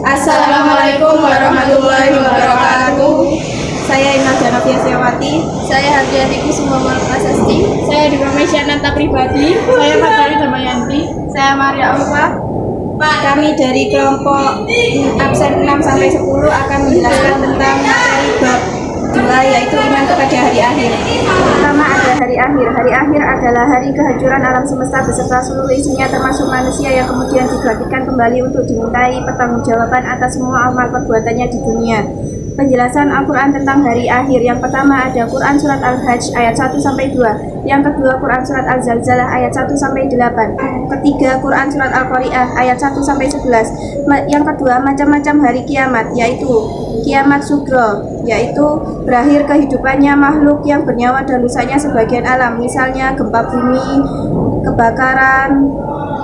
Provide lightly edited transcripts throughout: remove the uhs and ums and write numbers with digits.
Assalamualaikum warahmatullahi wabarakatuh. Saya Imelda Novia Sewati. Saya Hardiati Kusuma Prasasti. Saya Dewa Mesyananta Pribadi. Saya Fatari Damayanti. Saya Maria Alfa. Kami dari kelompok absen 6 sampai 10 akan menjelaskan tentang materi bab 2, yaitu iman kepada hari akhir. Pertama ada hari akhir. Hari akhir adalah hari kehancuran alam semesta beserta seluruh isinya termasuk manusia yang kemudian digantikan kembali untuk dimintai pertanggungjawaban atas semua amal perbuatannya di dunia. Penjelasan Al-Quran tentang hari akhir. Yang pertama ada Quran Surat Al-Hajj ayat 1-2. Yang kedua Quran Surat Al-Zalzalah ayat 1-8. Ketiga Quran Surat Al-Qari'ah ayat 1-11. Yang kedua macam-macam hari kiamat, yaitu kiamat sugro, yaitu berakhir kehidupannya makhluk yang bernyawa dan rusaknya sebagian alam, misalnya gempa bumi, kebakaran,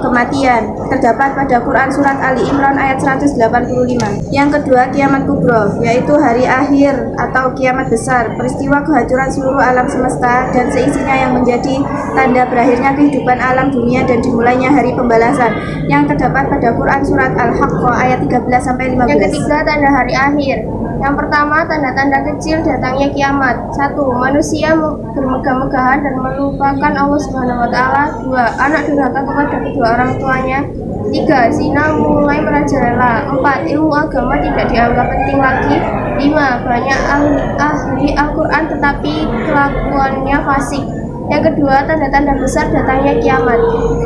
kematian. Terdapat pada Quran Surat Ali Imran ayat 185. Yang kedua kiamat kubro, yaitu hari akhir atau kiamat besar, peristiwa kehancuran seluruh alam semesta dan seisinya yang menjadi tanda berakhirnya kehidupan alam dunia dan dimulainya hari pembalasan, yang terdapat pada Quran Surat Al-Haqqah ayat 13-15. Yang ketiga tanda hari akhir. Yang pertama tanda-tanda kecil datangnya kiamat. 1. Manusia bermegah-megahan dan melupakan Allah Subhanahu wa taala. 2. Anak durhaka kepada kedua orang tuanya. 3. Zina mulai merajalela. 4. Ilmu agama tidak dianggap penting lagi. 5. Banyak ahli Al-Quran tetapi kelakuannya fasik. Yang kedua, tanda-tanda besar datangnya kiamat.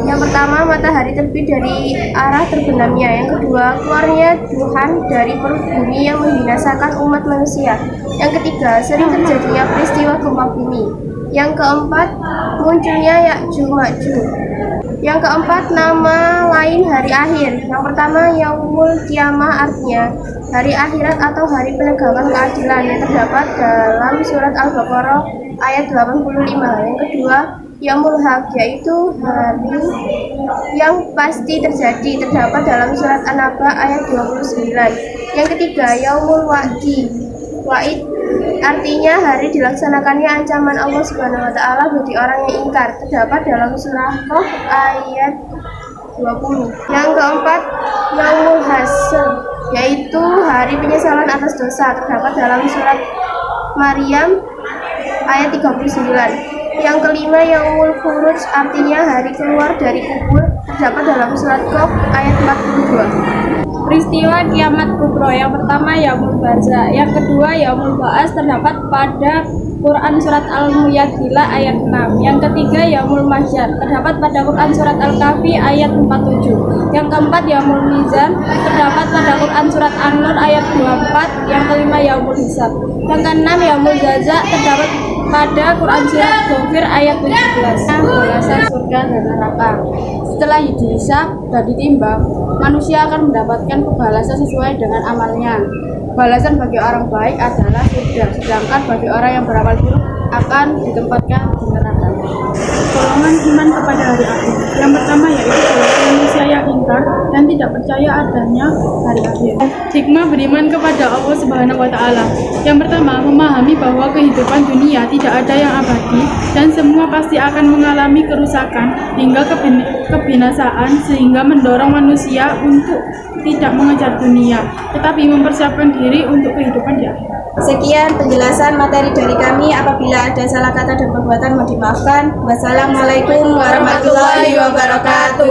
Yang pertama, matahari terbit dari arah terbenamnya. Yang kedua, keluarnya duhan dari perut bumi yang membinasakan umat manusia. Yang ketiga, sering terjadinya peristiwa gempa bumi. Yang keempat, munculnya Ya'juj Ma'juj. Yang keempat, nama lain hari akhir. Yang pertama, Yaumul Qiyamah, artinya hari akhirat atau hari penegakan keadilan, yang terdapat dalam surat Al-Baqarah ayat 85. Yang kedua, Yaumul Haq, yaitu hari yang pasti terjadi, terdapat dalam surat An-Naba ayat 29. Yang ketiga, Yaumul Wa'id, artinya hari dilaksanakannya ancaman Allah Subhanahu wa taala bagi orang yang ingkar, terdapat dalam surah Qaf ayat 20. Yang keempat, Yaumul Hasr, yaitu hari penyesalan atas dosa, terdapat dalam surat Maryam ayat 39. Yang kelima, Yaumul Khuruj, artinya hari keluar dari kubur, terdapat dalam surat Qaf ayat 42. Peristiwa kiamat kubro. Yang pertama Yaumul Barzah. Yang kedua Yaumul Ba'as, terdapat pada Quran Surat Al-Mujadilah ayat 6. Yang ketiga Yaumul Mahsyar, terdapat pada Quran Surat Al-Kahfi ayat 47. Yang keempat Yaumul Mizan, terdapat pada Quran Surat An-Nur ayat 24. Yang kelima Yaumul Hisab. Yang keenam Yaumul Jaza, terdapat pada Quran Surat Ghafir ayat 17. Balasan surga dan neraka. Setelah dihisab dan ditimbang, manusia akan mendapatkan pembalasan sesuai dengan amalnya. Balasan bagi orang baik adalah surga, sedangkan bagi orang yang beramal buruk akan ditempatkan di neraka. Golongan iman kepada hari akhir. Yang pertama yaitu golongan manusia yang ingkar dan tidak percaya adanya hari akhir. Hikmah beriman kepada Allah Subhanahu wa taala. Yang pertama, memahami bahwa kehidupan dunia tidak ada yang abadi dan semua pasti akan mengalami kerusakan hingga kebinasaan, sehingga mendorong manusia untuk tidak mengejar dunia, tetapi mempersiapkan diri untuk kehidupan di akhirat. Sekian penjelasan materi dari kami. Apabila ada salah kata dan perbuatan mohon dimaafkan. Wassalamualaikum warahmatullahi wabarakatuh.